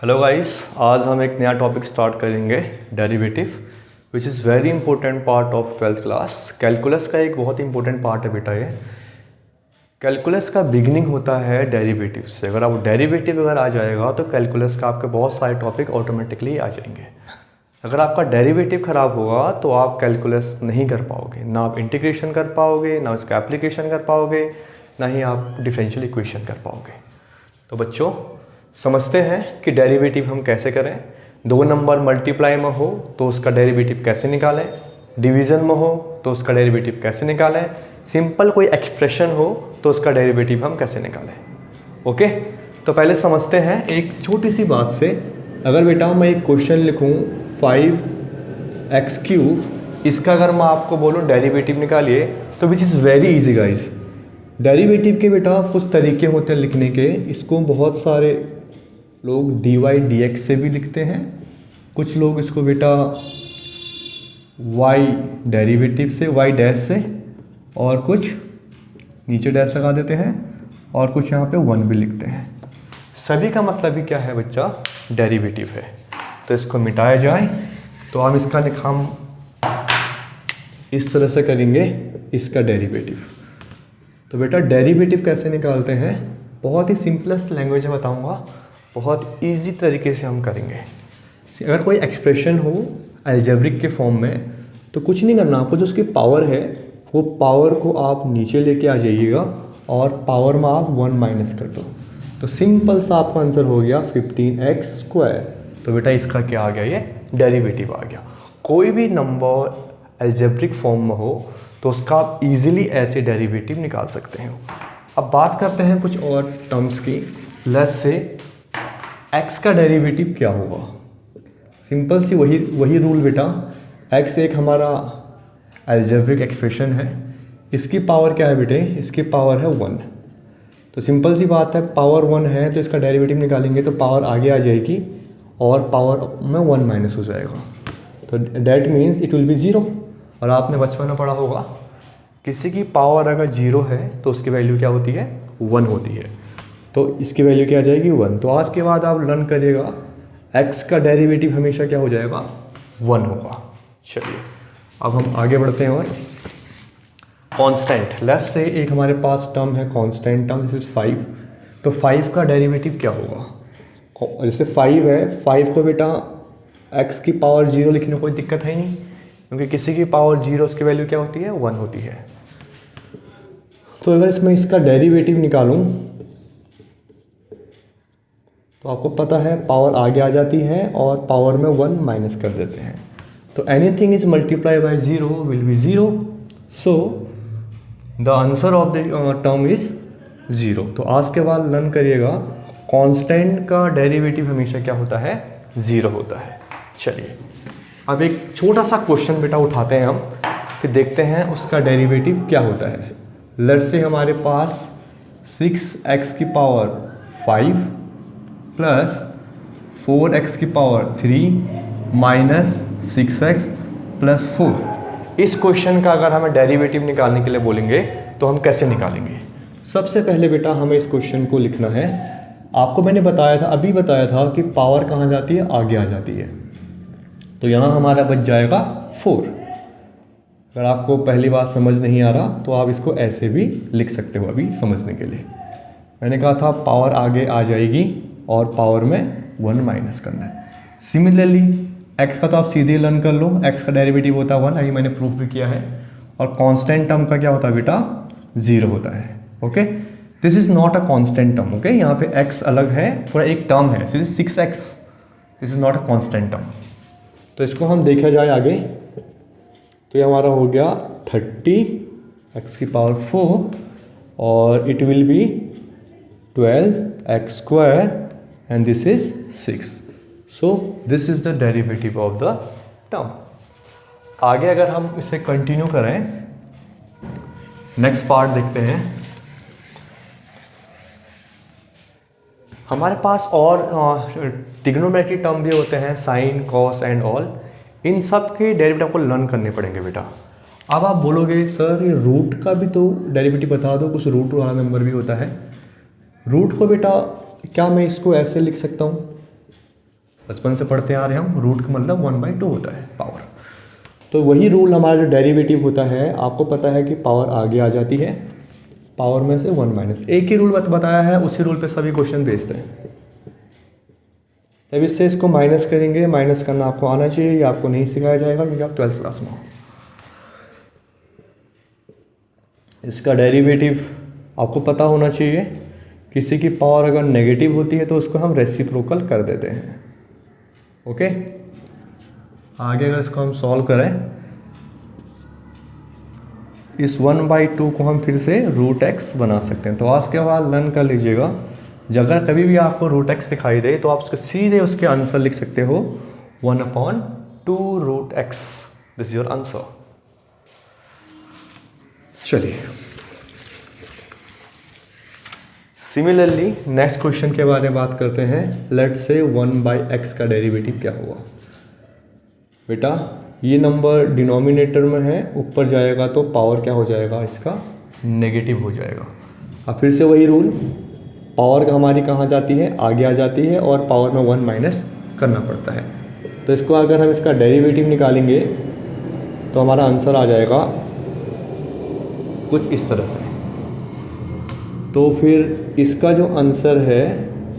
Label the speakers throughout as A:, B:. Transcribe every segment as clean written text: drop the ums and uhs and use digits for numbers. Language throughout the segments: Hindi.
A: हेलो गाइस, आज हम एक नया टॉपिक स्टार्ट करेंगे, derivative, which is very important part of 12th class. Calculus का एक बहुत इंपॉर्टेंट पार्ट है बेटा। ये कैलकुलस का बिगिनिंग होता है डेरिवेटिव से। अगर आप डेरिवेटिव आ जाएगा तो कैलकुलस का आपके बहुत सारे टॉपिक ऑटोमेटिकली आ जाएंगे। अगर आपका डेरिवेटिव ख़राब होगा तो आप कैलकुलस नहीं कर पाओगे, ना आप इंटीग्रेशन कर पाओगे, ना उसका एप्लीकेशन कर पाओगे, ना ही आप डिफरेंशियल इक्वेशन कर पाओगे। तो बच्चों समझते हैं कि डेरिवेटिव हम कैसे करें। दो नंबर मल्टीप्लाई में हो तो उसका डेरिवेटिव कैसे निकालें, डिवीज़न में हो तो उसका डेरिवेटिव कैसे निकालें, सिंपल कोई एक्सप्रेशन हो तो उसका डेरिवेटिव हम कैसे निकालें। ओके, तो पहले समझते हैं एक छोटी सी बात से। अगर बेटा मैं एक क्वेश्चन लिखूं 5x³, इसका अगर मैं आपको बोलूं डेरिवेटिव निकालिए तो which is very easy guys. Derivative के बेटा कुछ तरीके होते हैं लिखने के। इसको बहुत सारे लोग dy/dx से भी लिखते हैं, कुछ लोग इसको बेटा y डेरिवेटिव से, y डैश से, और कुछ नीचे डैश लगा देते हैं, और कुछ यहाँ पे 1 भी लिखते हैं। सभी का मतलब ही क्या है बच्चा, डेरिवेटिव है। तो इसको मिटाया जाए तो हम इसका हम इस तरह से करेंगे इसका डेरिवेटिव। तो बेटा डेरिवेटिव कैसे निकालते हैं, बहुत ही सिंपलेस्ट लैंग्वेज में बताऊंगा, बहुत इजी तरीके से हम करेंगे। अगर कोई एक्सप्रेशन हो अलजेब्रिक के फॉर्म में तो कुछ नहीं करना आपको, जो उसकी पावर है वो पावर को आप नीचे लेके आ जाइएगा और पावर में आप 1 माइनस कर दो, तो सिंपल सा आपका आंसर हो गया 15x²। तो बेटा इसका क्या आ गया, ये डेरिवेटिव आ गया। कोई भी नंबर अलजेब्रिक फॉर्म में हो तो उसका आप इजीली ऐसे डेरिवेटिव निकाल सकते हैं। अब बात करते हैं कुछ और टर्म्स की। लेट्स से x का डेरिवेटिव क्या होगा। सिंपल सी वही रूल बेटा। x एक हमारा अलजेब्रिक एक्सप्रेशन है, इसकी पावर क्या है बेटे, इसकी पावर है 1। तो सिंपल सी बात है, पावर 1 है तो इसका डेरिवेटिव निकालेंगे तो पावर आगे आ जाएगी और पावर में 1 माइनस हो जाएगा, तो that means it will be 0। और आपने बचपन में पढ़ा होगा, किसी की पावर अगर 0 है तो उसकी वैल्यू क्या होती है, 1 होती है। तो इसकी वैल्यू क्या आ जाएगी, 1। तो आज के बाद आप लर्न करिएगा x का डेरिवेटिव हमेशा क्या हो जाएगा, 1 होगा। चलिए अब हम आगे बढ़ते हैं। और कांस्टेंट, लेट्स से एक हमारे पास टर्म है कांस्टेंट टर्म, दिस इज 5। तो 5 का डेरिवेटिव क्या होगा। जैसे 5 है, 5 को बेटा x की पावर 0 लिखने में कोई दिक्कत है नहीं, क्योंकि किसी की पावर 0 उसकी वैल्यू क्या होती है, 1 होती है। तो अगर इसमें इसका डेरिवेटिव निकालूं तो आपको पता है पावर आगे आ जाती है और पावर में 1 माइनस कर देते हैं। तो anything is multiply by 0 will be 0, so the answer of the term is 0। तो आज के बाद लर्न करिएगा कांस्टेंट का डेरिवेटिव हमेशा क्या होता है, 0 होता है। चलिए अब एक छोटा सा क्वेश्चन बेटा उठाते हैं हम, फिर देखते हैं उसका डेरिवेटिव क्या होता है। लेट्स से हमारे पास 6x की पावर 5 प्लस 4x की पावर 3 माइनस 6x प्लस 4। इस क्वेश्चन का अगर हमें डेरिवेटिव निकालने के लिए बोलेंगे तो हम कैसे निकालेंगे। सबसे पहले बेटा हमें इस क्वेश्चन को लिखना है। आपको मैंने बताया था, अभी बताया था कि पावर कहाँ जाती है, आगे आ जाती है। तो यहाँ हमारा बच जाएगा 4। अगर आपको पहली बात समझ नहीं आ रहा तो आप इसको ऐसे भी लिख सकते हो अभी समझने के लिए। मैंने कहा था पावर आगे आ जाएगी और पावर में 1 माइनस करना है। सिमिलरली x का तो आप सीधे लर्न कर लो, x का डेरिवेटिव होता है 1, अभी मैंने प्रूफ भी किया है। और कांस्टेंट टर्म का क्या होता है बेटा, 0 होता है। Okay, this is not a constant term. Okay, यहाँ पे x अलग है, पूरा एक टर्म है, this is 6x, this is not a constant term. तो इसको हम देखा जाए आगे तो ये हमारा हो गया 30x की पावर 4 और it will be 12x² and this is 6. So this is the derivative of the term. आगे अगर हम इसे कंटिन्यू करें, नेक्स्ट पार्ट देखते हैं। हमारे पास और ट्रिग्नोमेट्री टर्म भी होते हैं, साइन, कॉस एंड ऑल। इन सब के डेरिवेटिव आपको लर्न करने पड़ेंगे बेटा। अब आप बोलोगे सर ये रूट का भी तो डेरिवेटिव बता दो, कुछ रूट वाला नंबर भी होता है। रूट को बेटा क्या मैं इसको ऐसे लिख सकता हूँ, बचपन से पढ़ते आ रहे हैं हम, रूट का मतलब 1/2 होता है पावर। तो वही रूल हमारा जो डेरिवेटिव होता है, आपको पता है कि पावर आगे आ जाती है, पावर में से 1 माइनस, एक ही रूल बताया है, उसी रूल पे सभी क्वेश्चन भेजते हैं। तब इससे इसको माइनस करेंगे, माइनस करना आपको आना चाहिए, ये आपको नहीं सिखाया जाएगा क्योंकि आप 12th क्लास में हो। इसका डेरिवेटिव आपको पता होना चाहिए, किसी की पावर अगर नेगेटिव होती है तो उसको हम रेसिप्रोकल कर देते हैं। ओके, आगे अगर इसको हम सॉल्व करें, इस 1/2 को हम फिर से √x बना सकते हैं। तो आज के बाद लर्न कर लीजिएगा, अगर कभी भी आपको √x दिखाई दे तो आप उसके सीधे उसके आंसर लिख सकते हो 1/2 √x, this is your answer. चलिए, सिमिलरली नेक्स्ट क्वेश्चन के बारे में बात करते हैं। लेट्स से 1/x का डेरिवेटिव क्या हुआ। बेटा ये नंबर डिनोमिनेटर में है, ऊपर जाएगा तो पावर क्या हो जाएगा, इसका नेगेटिव हो जाएगा। अब फिर से वही रूल, पावर हमारी कहाँ जाती है, आगे आ जाती है, और पावर में 1 माइनस करना पड़ता है। तो इसको अगर हम इसका डेरिवेटिव निकालेंगे तो हमारा आंसर आ जाएगा कुछ इस तरह से। तो फिर इसका जो आंसर है,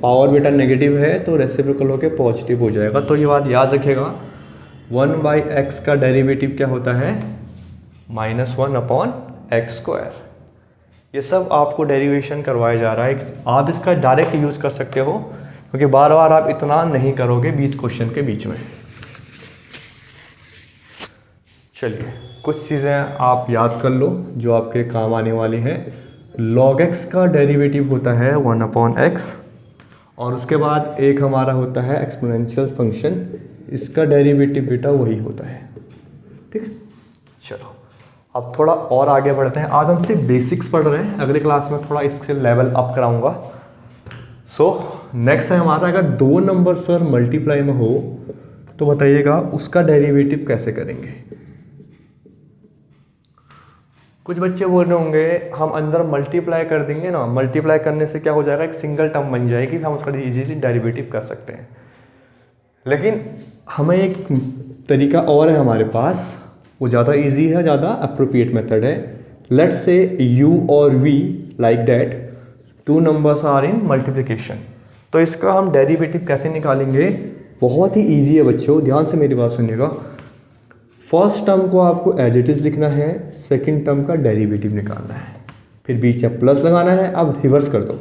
A: पावर बेटा नेगेटिव है तो रेसिप्रोकल होकर पॉजिटिव हो जाएगा। तो ये बात याद रखिएगा, 1/x का डेरिवेटिव क्या होता है, -1/x²। ये सब आपको डेरिवेशन करवाया जा रहा है, आप इसका डायरेक्ट यूज़ कर सकते हो क्योंकि बार बार आप इतना नहीं करोगे 20 क्वेश्चन के बीच में। चलिए, कुछ चीज़ें आप याद कर लो जो आपके काम आने वाली हैं। log x का डेरिवेटिव होता है 1/x, और उसके बाद एक हमारा होता है एक्सपोनेंशियल फंक्शन, इसका डेरिवेटिव बेटा वही होता है। ठीक है, चलो अब थोड़ा और आगे बढ़ते हैं। आज हम सिर्फ बेसिक्स पढ़ रहे हैं, अगले क्लास में थोड़ा इससे लेवल अप कराऊंगा। सो नेक्स्ट है हमारा, अगर 2 नंबर सर मल्टीप्लाई में हो तो बताइएगा उसका डेरिवेटिव कैसे करेंगे। कुछ बच्चे बोल रहे होंगे हम अंदर मल्टीप्लाई कर देंगे ना, मल्टीप्लाई करने से क्या हो जाएगा, एक सिंगल टर्म बन जाएगी, हम उसका इजीली डेरिवेटिव कर सकते हैं। लेकिन हमें एक तरीका और है हमारे पास, वो ज़्यादा इजी है, ज़्यादा अप्रोप्रिएट मेथड है। लेट्स से u और v like that 2 numbers are in multiplication. तो इसका हम डेरिवेटिव कैसे निकालेंगे, बहुत ही इजी है बच्चों, ध्यान से मेरी बात सुनिएगा। फर्स्ट टर्म को आपको एज इट इज़ लिखना है, सेकंड टर्म का डेरिवेटिव निकालना है, फिर बीच में प्लस लगाना है। अब रिवर्स कर दो,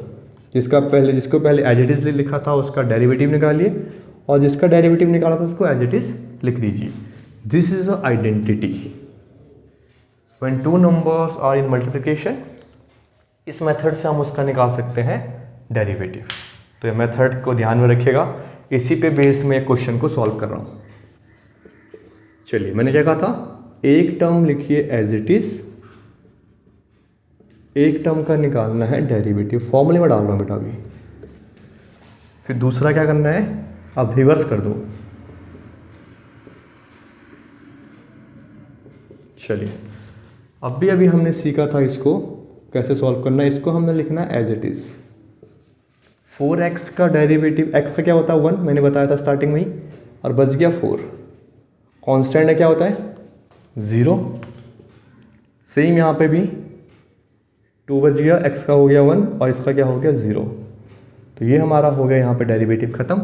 A: जिसको पहले एज इट इज़ लिखा था उसका डेरिवेटिव निकालिए, और जिसका डेरिवेटिव निकाला था उसको एज इट इज़ लिख दीजिए। This is a identity when 2 numbers are in multiplication. इस मेथड से हम उसका निकाल सकते हैं डेरिवेटिव। तो ये मेथड को ध्यान में रखिएगा, इसी पे बेस्ड मैं क्वेश्चन को सॉल्व कर रहा हूँ। चलिए, मैंने क्या कहा था, एक टर्म लिखिए एज इट इज, एक टर्म का निकालना है डेरिवेटिव, फॉर्मूले में डाल रहा हूँ बेटा अभी। फिर दूसरा क्या करना है, अब रिवर्स कर दो। चलिए, अभी हमने सीखा था इसको कैसे सॉल्व करना है। इसको हमने लिखना है एज इट इज। 4x का डेरिवेटिव, x का क्या होता है 1, मैंने बताया था स्टार्टिंग में ही, और बच गया 4। कांस्टेंट है क्या होता है 0। सेम यहाँ पे भी 2 बच गया, x का हो गया 1 और इसका क्या हो गया 0। तो ये हमारा हो गया यहाँ पे डेरिवेटिव खत्म।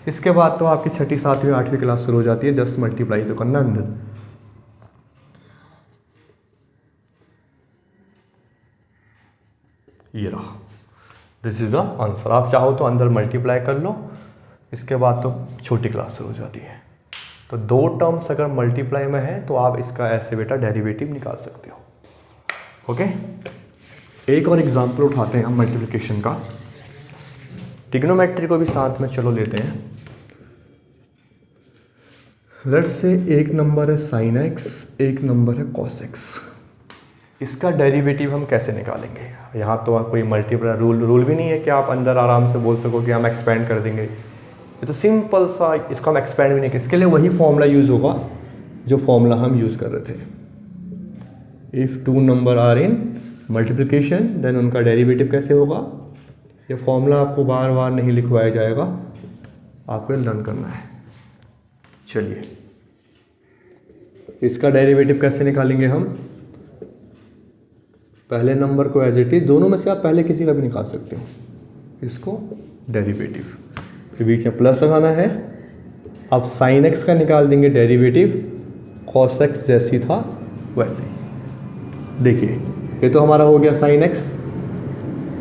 A: इसके बाद तो आपकी 6ठी 7वीं 8वीं क्लास शुरू हो जाती है, जस्ट मल्टीप्लाई तो करना अंदर। ये रहा, दिस इज द आंसर। आप चाहो तो अंदर मल्टीप्लाई कर लो, इसके बाद तो छोटी क्लास शुरू हो जाती है। तो 2 टर्म्स अगर मल्टीप्लाई में है तो आप इसका ऐसे बेटा डेरिवेटिव निकाल सकते हो। ओके, एक और एग्जांपल उठाते हैं हम मल्टीप्लिकेशन का, ट्रिग्नोमेट्री को भी साथ में चलो लेते हैं। लेट्स से एक नंबर है sin x, एक नंबर है cos x। इसका डेरिवेटिव हम कैसे निकालेंगे। यहाँ तो कोई मल्टीप्लाई रूल भी नहीं है कि आप अंदर आराम से बोल सको कि हम एक्सपेंड कर देंगे। ये तो सिंपल सा, इसको हम एक्सपेंड भी नहीं, इसके लिए वही फॉर्मूला यूज़ होगा जो फॉर्मूला हम यूज़ कर रहे थे। If 2 number are in multiplication then उनका डेरिवेटिव कैसे होगा। ये फॉर्मूला आपको बार बार नहीं लिखवाया जाएगा, आपको लर्न करना है। चलिए इसका डेरिवेटिव कैसे निकालेंगे हम? पहले नंबर को एज इट इज, दोनों में से आप पहले किसी का भी निकाल सकते हो, इसको डेरिवेटिव, फिर बीच में प्लस लगाना है। अब साइन एक्स का निकाल देंगे डेरिवेटिव, कॉस एक्स जैसी था वैसे ही। देखिए ये तो हमारा हो गया साइन एक्स।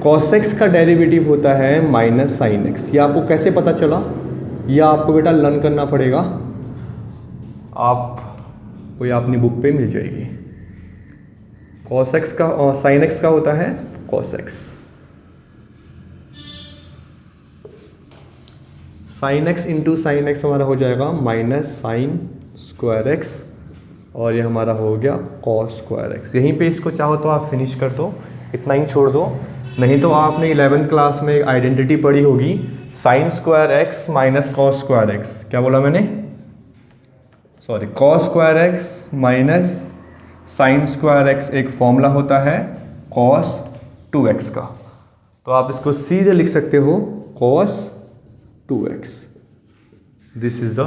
A: कॉस एक्स का डेरिवेटिव होता है माइनस साइन एक्स। ये आपको कैसे पता चला? यह आपको बेटा लर्न करना पड़ेगा, आपको ये अपनी बुक पे मिल जाएगी। कॉस एक्स का और साइन एक्स का होता है cos x. Sine x into sine x हमारा हो जाएगा माइनस साइन स्क्वायर एक्स, और ये हमारा हो गया कॉस स्क्वायर एक्स। यहीं पे इसको चाहो तो आप फिनिश कर दो, इतना ही छोड़ दो। नहीं तो आपने 11th क्लास में एक आइडेंटिटी पढ़ी होगी, sine square x minus cos square x. क्या बोला मैंने? Sorry, cos square x minus sine square x एक फॉर्मूला होता है कॉस 2x का। तो आप इसको सीधे लिख सकते हो cos 2x। This is the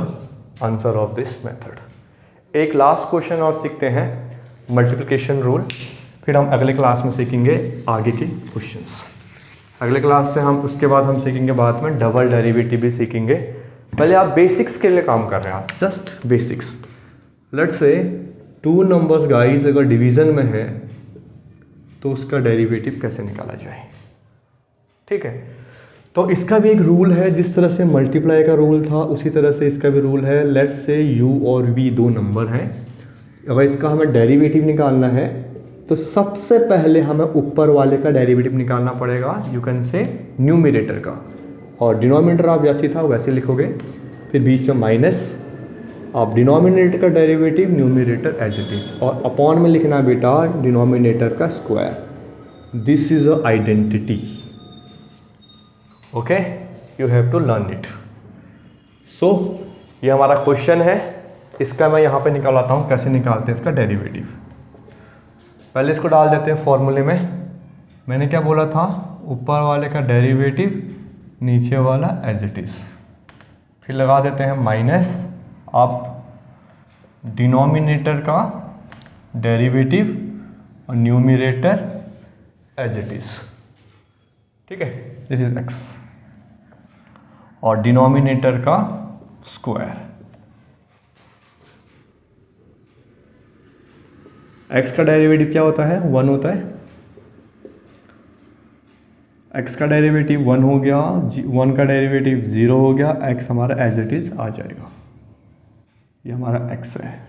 A: answer of this method. एक लास्ट क्वेश्चन और सीखते हैं, मल्टीप्लिकेशन रूल, फिर हम अगले क्लास में सीखेंगे आगे के क्वेश्चंस। अगले क्लास से हम उसके बाद हम सीखेंगे बाद में डबल डेरिवेटिव भी सीखेंगे। पहले आप बेसिक्स के लिए काम कर रहे हैं, just basics. Let's say 2 numbers guys अगर डिवीज़न में है तो उसका डेरिवेटिव कैसे निकाला जाए। ठीक है, तो इसका भी एक रूल है, जिस तरह से मल्टीप्लाई का रूल था उसी तरह से इसका भी रूल है। लेट्स से u और v 2 नंबर हैं, अगर इसका हमें डेरिवेटिव निकालना है तो सबसे पहले हमें ऊपर वाले का डेरिवेटिव निकालना पड़ेगा, यू कैन से न्यूमरेटर का, और डिनोमिनेटर आप जैसे था वैसे लिखोगे, फिर बीच में माइनस, आप डिनोमिनेटर का derivative numerator as it is, और अपॉन में लिखना बेटा डिनोमिनेटर का square. This is a identity, okay, you have to learn it. So ये हमारा क्वेश्चन है, इसका मैं यहाँ पे निकालता हूँ कैसे निकालते हैं इसका डेरिवेटिव। पहले इसको डाल देते हैं फॉर्मूले में। मैंने क्या बोला था? ऊपर वाले का डेरिवेटिव, नीचे वाला एज इट इज, फिर लगा देते हैं माइनस, आप डिनोमिनेटर का डेरिवेटिव और न्यूमरेटर एज इट इज। ठीक है, दिस इज एक्स, और डिनोमिनेटर का स्क्वायर। x का डेरिवेटिव क्या होता है? 1 होता है। x का डेरिवेटिव 1 हो गया, 1 का डेरिवेटिव 0 हो गया, x हमारा एज इट इज आ जाएगा। ये हमारा x है।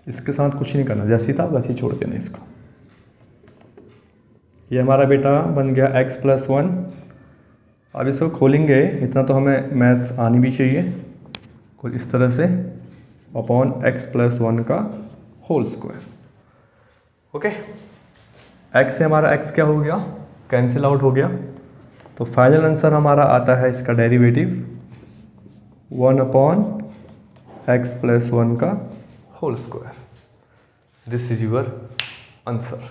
A: इसके साथ कुछ नहीं करना, जैसी था वैसे छोड़ देना इसको। ये हमारा बेटा बन गया x + 1। अब इसको खोलेंगे, इतना तो हमें मैथ्स आनी भी चाहिए, कुछ इस तरह से, अपॉन x + 1 का होल स्क्वायर। ओके, x से हमारा x क्या हो गया? कैंसिल आउट हो गया। तो फाइनल आंसर हमारा आता है इसका डेरिवेटिव 1/x + 1 का whole square. This is your answer.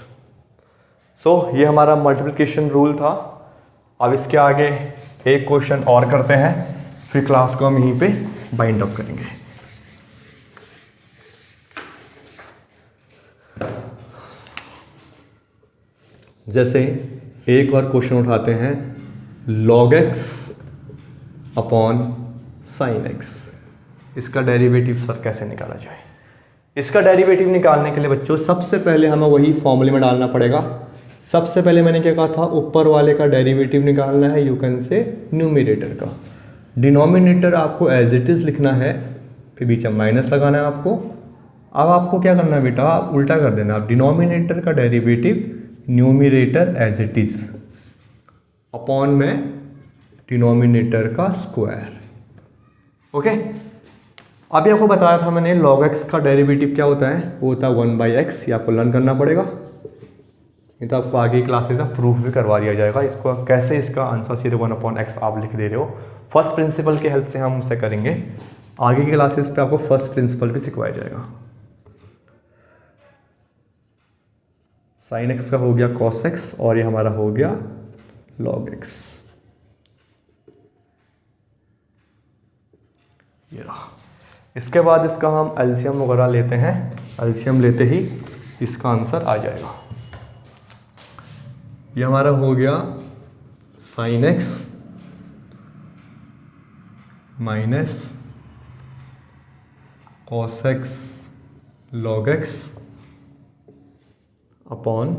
A: So ये हमारा मल्टीप्लिकेशन रूल था। अब इसके आगे एक क्वेश्चन और करते हैं, फिर क्लास को हम यहीं पे बाइंड अप करेंगे। जैसे एक और क्वेश्चन उठाते हैं, log x upon sine x, इसका डेरिवेटिव सर कैसे निकाला जाए? इसका डेरिवेटिव निकालने के लिए बच्चों सबसे पहले हमें वही फॉर्मूले में डालना पड़ेगा। सबसे पहले मैंने क्या कहा था? ऊपर वाले का डेरिवेटिव निकालना है, यू कैन से न्यूमरेटर का। डिनोमिनेटर आपको एज इट इज लिखना है, फिर बीच में माइनस लगाना है आपको। अब आपको क्या करना है बेटा? उल्टा कर देना। आप डिनोमिनेटर का derivative numerator as it is, upon में डिनोमिनेटर का स्क्वायर। ओके, अभी आपको बताया था मैंने log x का डेरिवेटिव क्या होता है? वो होता है 1/x। ये आपको लर्न करना पड़ेगा, नहीं तो आपको आगे क्लासेस में प्रूफ भी करवा दिया जाएगा। इसको कैसे इसका आंसर सीधे 1/x आप लिख दे रहे हो, फर्स्ट प्रिंसिपल की हेल्प से हम उसे करेंगे। आगे की क्लासेस पे आपको फर्स्ट प्रिंसिपल भी सिखवाया जाएगा। साइन एक्स का हो गया कॉस एक्स, और ये हमारा हो गया log x। ये रहा। इसके बाद इसका हम एलसीएम वगैरह लेते हैं, एलसीएम लेते ही इसका आंसर आ जाएगा। ये हमारा हो गया sine x minus cos x log x upon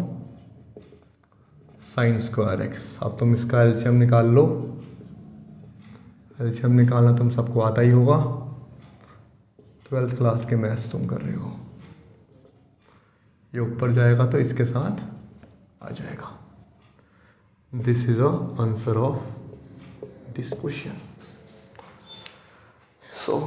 A: sine square x. अब तुम इसका एलसीएम निकाल लो। एलसीएम निकालना तुम सबको आता ही होगा, 12th क्लास के मैथ्स तुम कर रहे हो। ये ऊपर जाएगा तो इसके साथ आ जाएगा। This is a answer of this question. So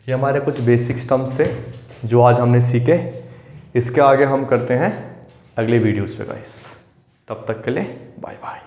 A: ये हमारे कुछ बेसिक टर्म्स थे जो आज हमने सीखे। इसके आगे हम करते हैं अगले वीडियोस पे गाइस। तब तक के लिए बाय बाय।